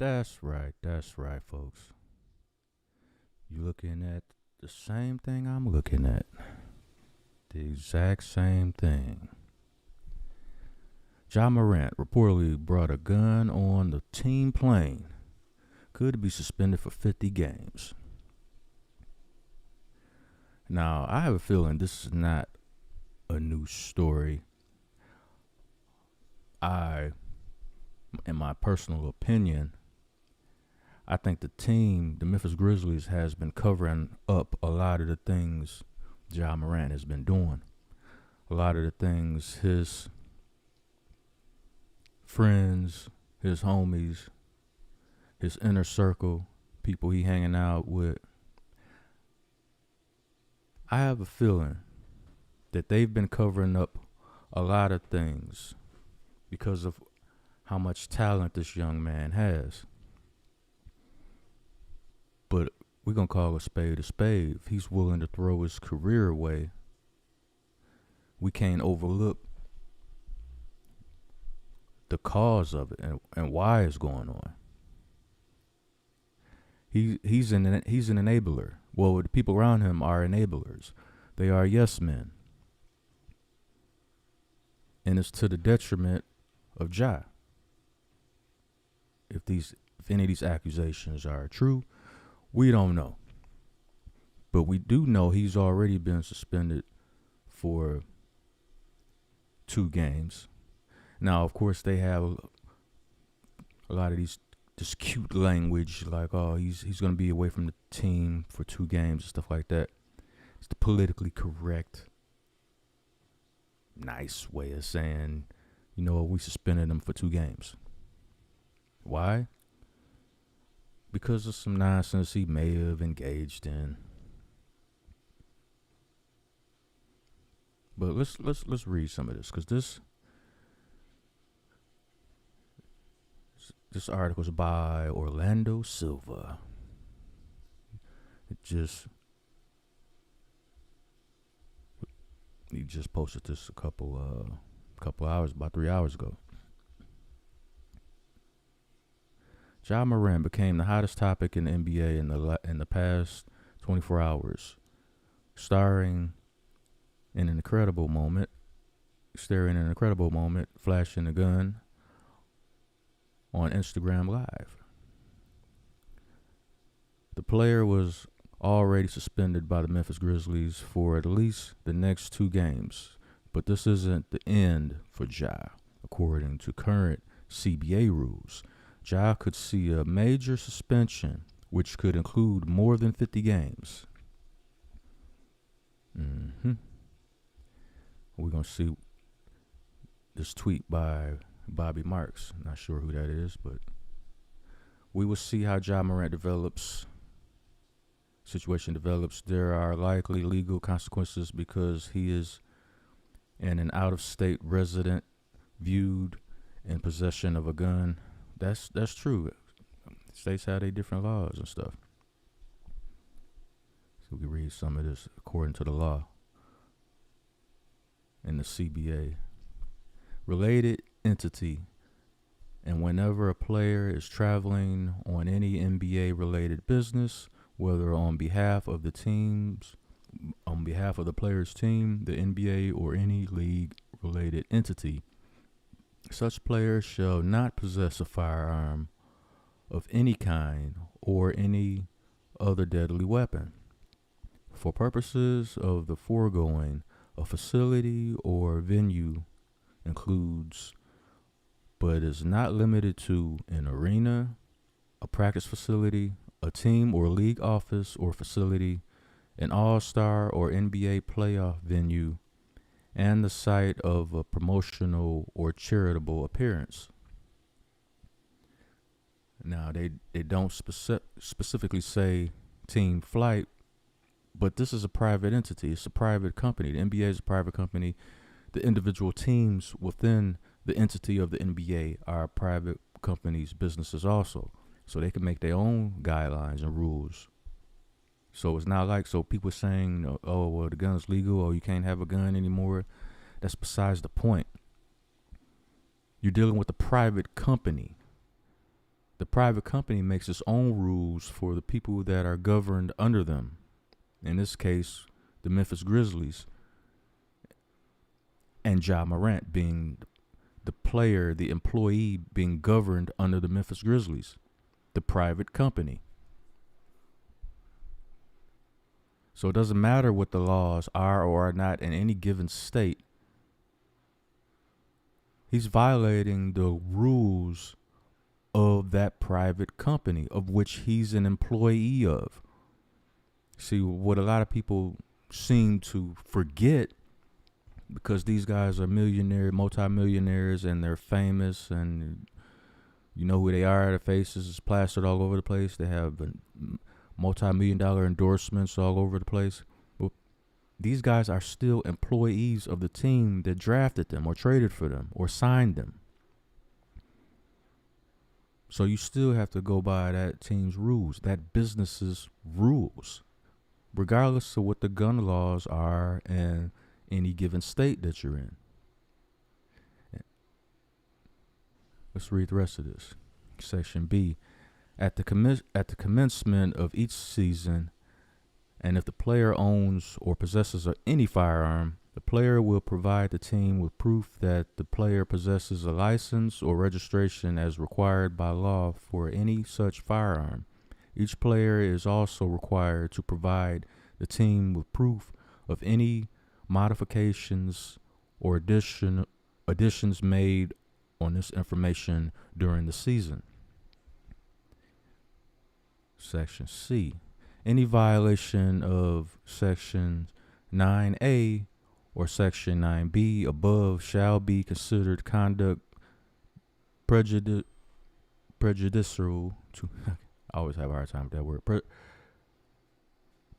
That's right, folks. You looking at the same thing I'm looking at. The exact same thing. Morant reportedly brought a gun on the team plane. Could be suspended for 50 games. Now, I have a feeling this is not a new story. In my personal opinion, I think the Memphis Grizzlies, has been covering up a lot of the things Morant has been doing. A lot of the things his friends, his homies, his inner circle, people he hanging out with. I have a feeling that they've been covering up a lot of things because of how much talent this young man has. But we're going to call a spade a spade. If he's willing to throw his career away, we can't overlook the cause of it and why it's going on. He's an enabler. Well, the people around him are enablers. They are yes men. And it's to the detriment of Ja. If any of these accusations are true, we don't know. But we do know he's already been suspended for 2 games. Now, of course, they have a lot of this cute language like, oh, he's going to be away from the team for 2 games and stuff like that. It's the politically correct, nice way of saying, we suspended him for 2 games. Why? Because of some nonsense he may have engaged in. But let's read some of this, because this article is by Orlando Silva. He just posted this a couple hours, about 3 hours ago. Morant became the hottest topic in the NBA in the past 24 hours, staring in an incredible moment, flashing a gun on Instagram Live. The player was already suspended by the Memphis Grizzlies for at least the next 2 games, but this isn't the end for Ja. According to current CBA rules, Ja could see a major suspension, which could include more than 50 games. We're going to see this tweet by Bobby Marks. Not sure who that is, but we will see how Morant situation develops. There are likely legal consequences because he is an out-of-state resident viewed in possession of a gun. That's true. States have their different laws and stuff. So we can read some of this according to the law in the CBA. Related entity. And whenever a player is traveling on any NBA-related business, whether on behalf of the player's team, the NBA, or any league-related entity, such players shall not possess a firearm of any kind or any other deadly weapon. For purposes of the foregoing, a facility or venue includes, but is not limited to, an arena, a practice facility, a team or league office or facility, an all-star or NBA playoff venue, and the site of a promotional or charitable appearance. Now, they don't specifically say team flight, but this is a private entity. It's a private company. The NBA is a private company. The individual teams within the entity of the NBA are private companies, businesses also. So they can make their own guidelines and rules. So it's not like, so people saying, oh, well, the gun's legal, or you can't have a gun anymore. That's besides the point. You're dealing with a private company. the private company makes its own rules for the people that are governed under them. In this case, the Memphis Grizzlies, and Ja Morant being the player, the employee being governed under the Memphis Grizzlies, the private company. So it doesn't matter what the laws are or are not in any given state. He's violating the rules of that private company of which he's an employee of. See, what a lot of people seem to forget, because these guys are multimillionaires, and they're famous, and you know who they are. Their faces is plastered all over the place. They have multi-million-dollar endorsements all over the place. Well, these guys are still employees of the team that drafted them or traded for them or signed them. So you still have to go by that team's rules, that business's rules, regardless of what the gun laws are in any given state that you're in. Let's read the rest of this. Section B. At the commencement of each season, and if the player owns or possesses any firearm, the player will provide the team with proof that the player possesses a license or registration as required by law for any such firearm. Each player is also required to provide the team with proof of any modifications or additions made on this information during the season. Section C. Any violation of Section 9A or Section 9B above shall be considered conduct prejudicial to I always have a hard time with that word.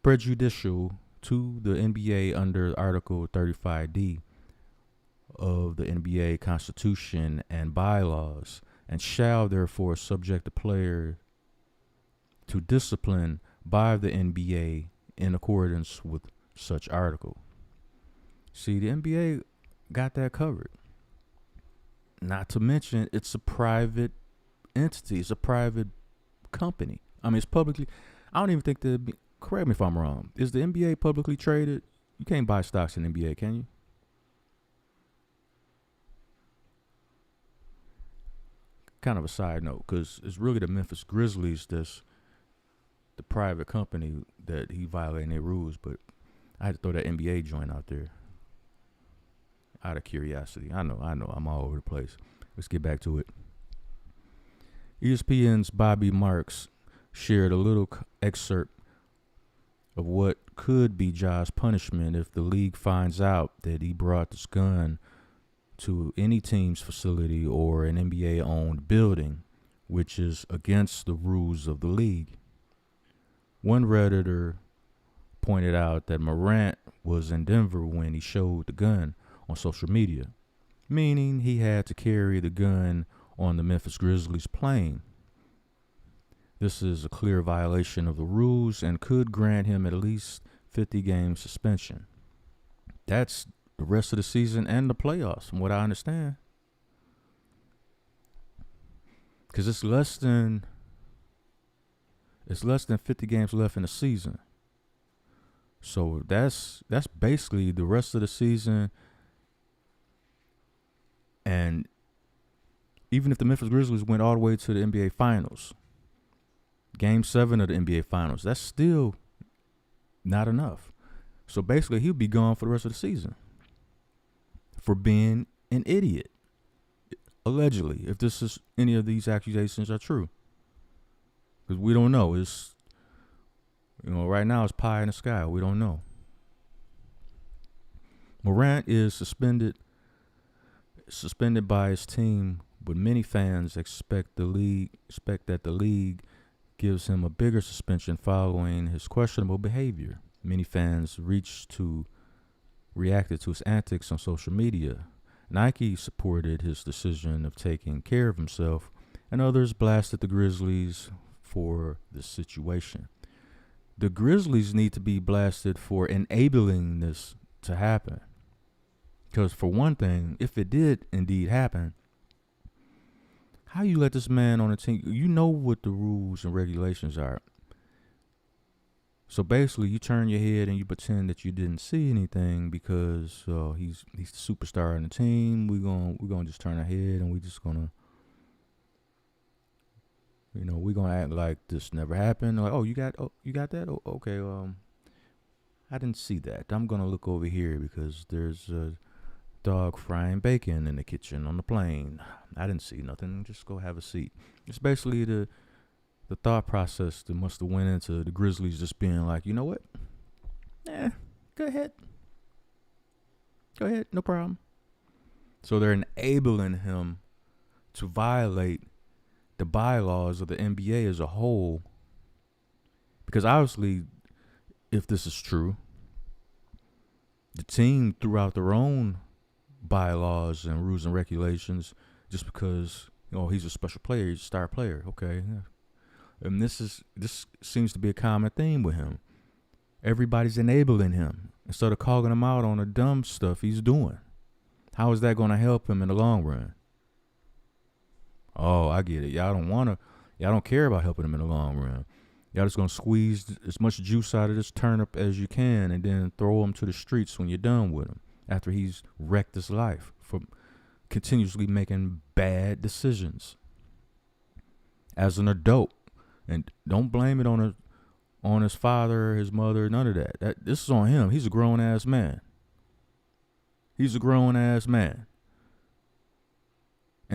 Prejudicial to the NBA under Article 35D of the NBA Constitution and bylaws, and shall therefore subject the player to discipline by the NBA in accordance with such article. See, the NBA got that covered. Not to mention, it's a private entity. It's a private company. I mean, it's publicly. I don't even think correct me if I'm wrong. Is the NBA publicly traded? You can't buy stocks in the NBA, can you? Kind of a side note, because it's really the Memphis Grizzlies that's the private company that he violating their rules. But I had to throw that NBA joint out there out of curiosity. I know, I'm all over the place. Let's get back to it. ESPN's Bobby Marks shared a little excerpt of what could be Ja's punishment if the league finds out that he brought this gun to any team's facility or an NBA-owned building, which is against the rules of the league. One Redditor pointed out that Morant was in Denver when he showed the gun on social media, meaning he had to carry the gun on the Memphis Grizzlies plane. This is a clear violation of the rules and could grant him at least 50-game suspension. That's the rest of the season and the playoffs, from what I understand. Because it's less than 50 games left in the season. So that's basically the rest of the season. And even if the Memphis Grizzlies went all the way to the NBA Finals, Game 7 of the NBA Finals, that's still not enough. So basically, he'll be gone for the rest of the season for being an idiot, allegedly, if any of these accusations are true. Because we don't know. It's, right now it's pie in the sky. We don't know. Morant is suspended by his team, but many fans expect that the league gives him a bigger suspension following his questionable behavior. Many fans reacted to his antics on social media. Nike supported his decision of taking care of himself, and others blasted the Grizzlies for the situation. The Grizzlies need to be blasted for enabling this to happen. Because for one thing, if it did indeed happen, How you let this man on the team? You know what the rules and regulations are. So basically, you turn your head and you pretend that you didn't see anything because he's the superstar on the team. We're gonna just turn our head and we just gonna, we're gonna act like this never happened. Like, you got that? Oh, okay. I didn't see that. I'm gonna look over here because there's a dog frying bacon in the kitchen on the plane. I didn't see nothing. Just go have a seat. It's basically the thought process that must have went into the Grizzlies just being like, you know what? Go ahead, no problem. So they're enabling him to violate the bylaws of the NBA as a whole, because obviously, if this is true, the team threw out their own bylaws and rules and regulations just because he's a special player, he's a star player. Okay, and this seems to be a common theme with him. Everybody's enabling him instead of calling him out on the dumb stuff he's doing. How is that going to help him in the long run? Oh, I get it. Y'all don't care about helping him in the long run. Y'all just going to squeeze as much juice out of this turnip as you can and then throw him to the streets when you're done with him after he's wrecked his life for continuously making bad decisions as an adult. And don't blame it on his father, his mother, none of that. This is on him. He's a grown-ass man. And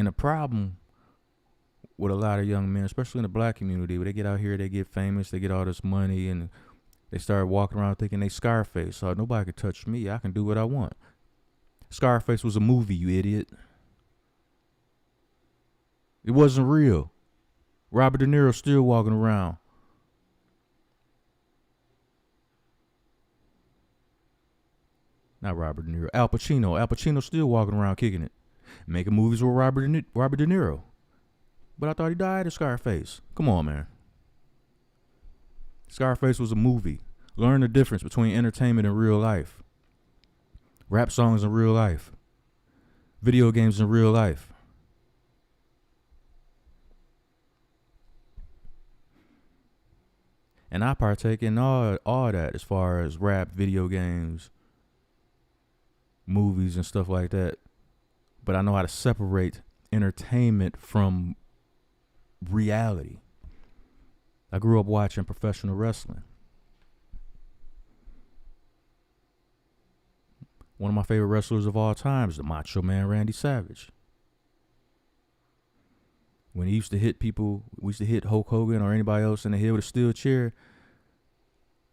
the problem with a lot of young men, especially in the black community, where they get out here, they get famous, they get all this money, and they start walking around thinking they Scarface. So nobody can touch me. I can do what I want. Scarface was a movie, you idiot. It wasn't real. Robert De Niro still walking around. Not Robert De Niro. Al Pacino. Al Pacino still walking around kicking it. Making movies with Robert De Niro. But I thought he died of Scarface. Come on, man. Scarface was a movie. Learn the difference between entertainment and real life. Rap songs in real life. Video games in real life. And I partake in all that as far as rap, video games, movies, and stuff like that. But I know how to separate entertainment from reality. I grew up watching professional wrestling. One of my favorite wrestlers of all time is the Macho Man Randy Savage. When he used to hit people, we used to hit Hulk Hogan or anybody else in the head with a steel chair.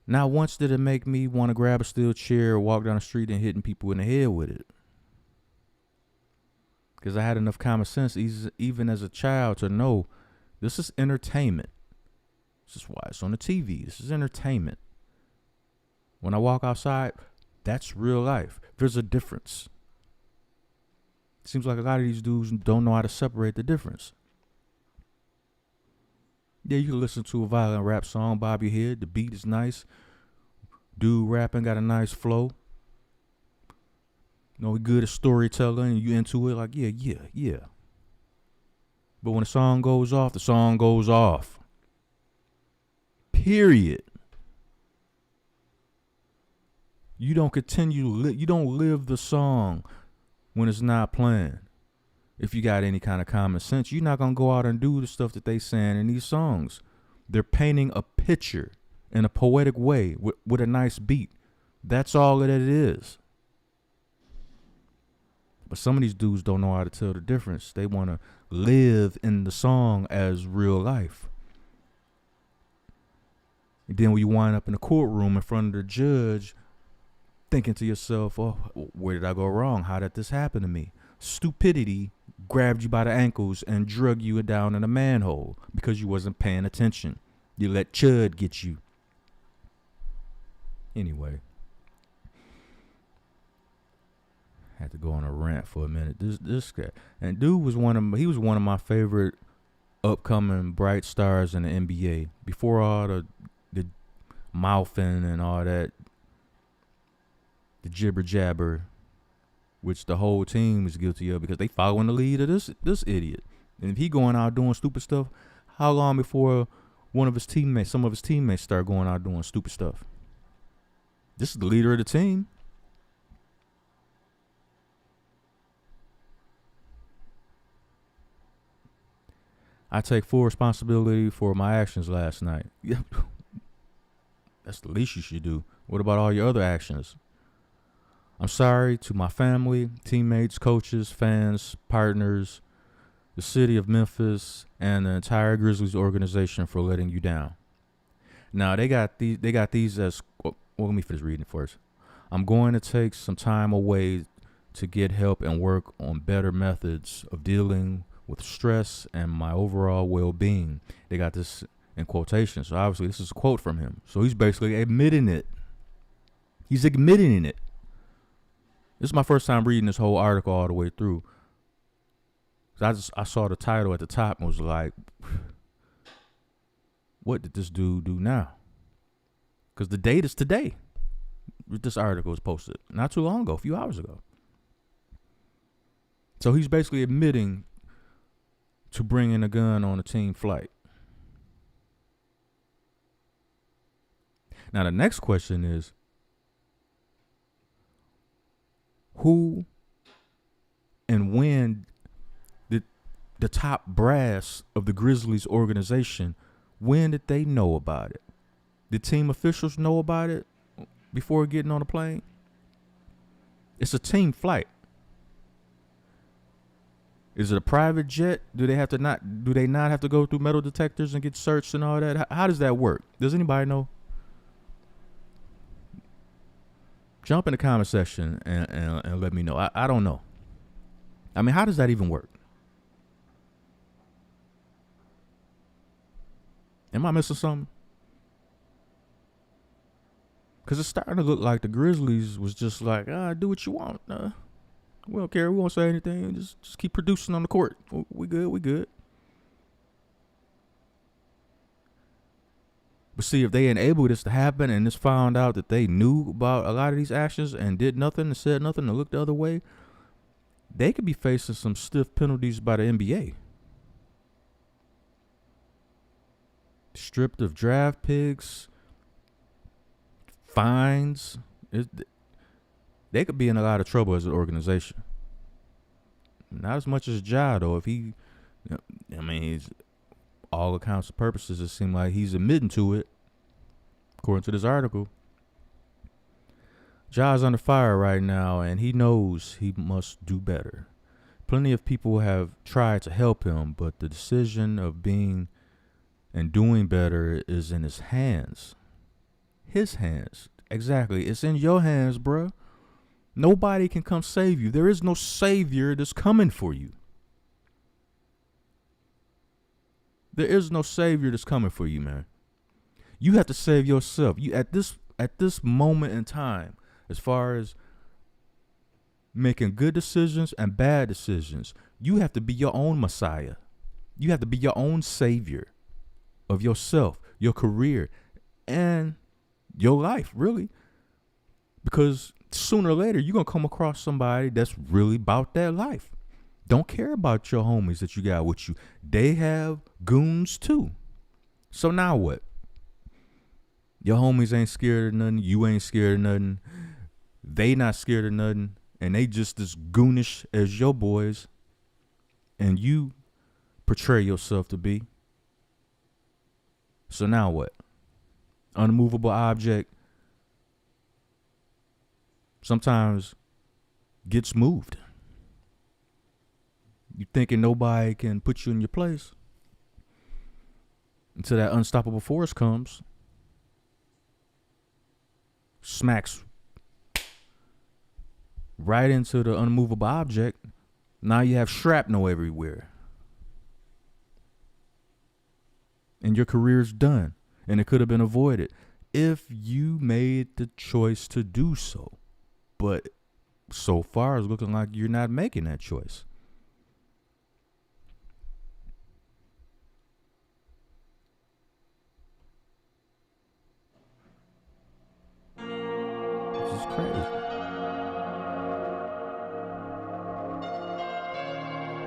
Not once did it make me want to grab a steel chair or walk down the street and hitting people in the head with it. Because I had enough common sense, even as a child, to know this is entertainment. This is why it's on the TV. This is entertainment. When I walk outside, that's real life. There's a difference. It seems like a lot of these dudes don't know how to separate the difference. Yeah, you can listen to a violent rap song, bob your head. The beat is nice. Dude rapping got a nice flow. He good at storytelling and you into it. Like, yeah. But when the song goes off, the song goes off. Period. You don't you don't live the song when it's not playing. If you got any kind of common sense, you're not going to go out and do the stuff that they saying in these songs. They're painting a picture in a poetic way with a nice beat. That's all that it is. But some of these dudes don't know how to tell the difference. They want to live in the song as real life. And then when you wind up in the courtroom in front of the judge, thinking to yourself, oh, where did I go wrong? How did this happen to me? Stupidity grabbed you by the ankles and drug you down in a manhole because you wasn't paying attention. You let Chud get you. Anyway, had to go on a rant for a minute. This guy, and dude was one of my favorite upcoming bright stars in the NBA before all the mouthing and all that, the jibber jabber, which the whole team was guilty of because they following the lead of this idiot. And if he going out doing stupid stuff, how long before some of his teammates start going out doing stupid stuff? This is the leader of the team. I take full responsibility for my actions last night. Yeah, that's the least you should do. What about all your other actions? I'm sorry to my family, teammates, coaches, fans, partners, the city of Memphis, and the entire Grizzlies organization for letting you down. Now they got these as well, let me finish reading it first. I'm going to take some time away to get help and work on better methods of dealing with stress and my overall well-being. They got this in quotation. So obviously this is a quote from him. So he's basically admitting it. He's admitting it. This is my first time reading this whole article all the way through. I saw the title at the top and was like, what did this dude do now? Because the date is today. This article was posted not too long ago, a few hours ago. So he's basically admitting to bringing a gun on a team flight. Now the next question is, who and when did the top brass of the Grizzlies organization, when did they know about it? Did team officials know about it before getting on the plane? It's a team flight. Is it a private jet? Do they not have to go through metal detectors and get searched and all that? How does that work? Does anybody know? Jump in the comment section and let me know. I don't know. I mean, how does that even work? Am I missing something? Because it's starting to look like the Grizzlies was just like, do what you want. We don't care. We won't say anything. Just keep producing on the court. We good. But see, if they enabled this to happen and it's found out that they knew about a lot of these actions and did nothing and said nothing and looked the other way, they could be facing some stiff penalties by the NBA. Stripped of draft picks, fines. They could be in a lot of trouble as an organization. Not as much as Ja, though. If he, I mean, he's, all accounts and purposes, it seems like he's admitting to it. According to this article, Ja's under fire right now, and he knows he must do better. Plenty of people have tried to help him, but the decision of being and doing better is in his hands. His hands. Exactly. It's in your hands, bruh. Nobody can come save you. There is no savior that's coming for you. There is no savior that's coming for you, man. You have to save yourself. You at this moment in time, as far as making good decisions and bad decisions, you have to be your own Messiah. You have to be your own savior of yourself, your career, and your life, really. Because sooner or later, you're going to come across somebody that's really about that life. Don't care about your homies that you got with you. They have goons too. So now what? Your homies ain't scared of nothing. You ain't scared of nothing. They not scared of nothing. And they just as goonish as your boys. And you portray yourself to be. So now what? Unmovable object sometimes gets moved. You thinking nobody can put you in your place until that unstoppable force comes, smacks right into the unmovable object. Now you have shrapnel everywhere. And your career's done. And it could have been avoided if you made the choice to do so. But so far it's looking like you're not making that choice. This is crazy.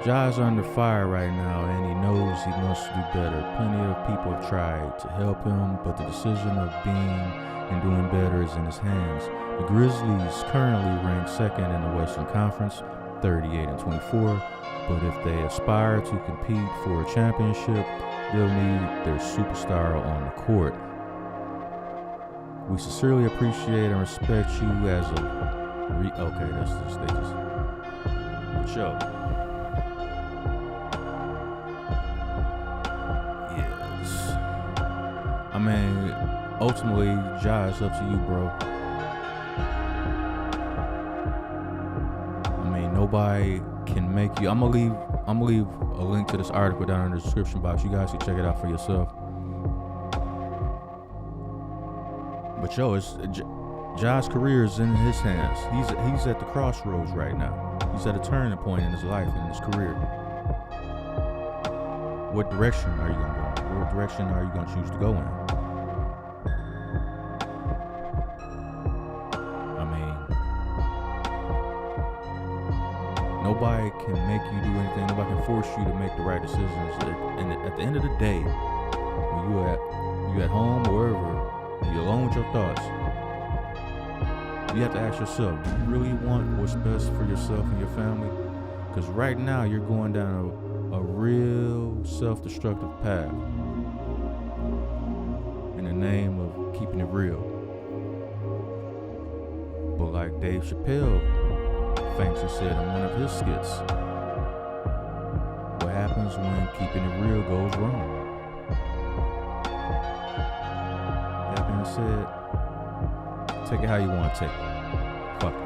Ja's under fire right now, and he knows he must do better. Plenty of people have tried to help him, but the decision of being and doing better is in his hands. The Grizzlies currently rank second in the Western Conference, 38-24, but if they aspire to compete for a championship, they'll need their superstar on the court. We sincerely appreciate and respect you as a okay, that's the stages. For sure. Yes. I mean, ultimately, Ja, it's up to you, bro. I mean, nobody can make you. I'm gonna leave a link to this article down in the description box. You guys can check it out for yourself. But yo, Ja's career is in his hands. He's at the crossroads right now. He's at a turning point in his life and his career. What direction are you gonna go? What direction are you gonna choose to go in? I mean, nobody can make you do anything. Nobody can force you to make the right decisions. And at the end of the day, when you at home or wherever, you're alone with your thoughts, you have to ask yourself, do you really want what's best for yourself and your family? Because right now you're going down a real self-destructive path in the name of keeping it real. But like Dave Chappelle famously said in one of his skits, what happens when keeping it real goes wrong? That being said, take it how you want to take it. Fuck it.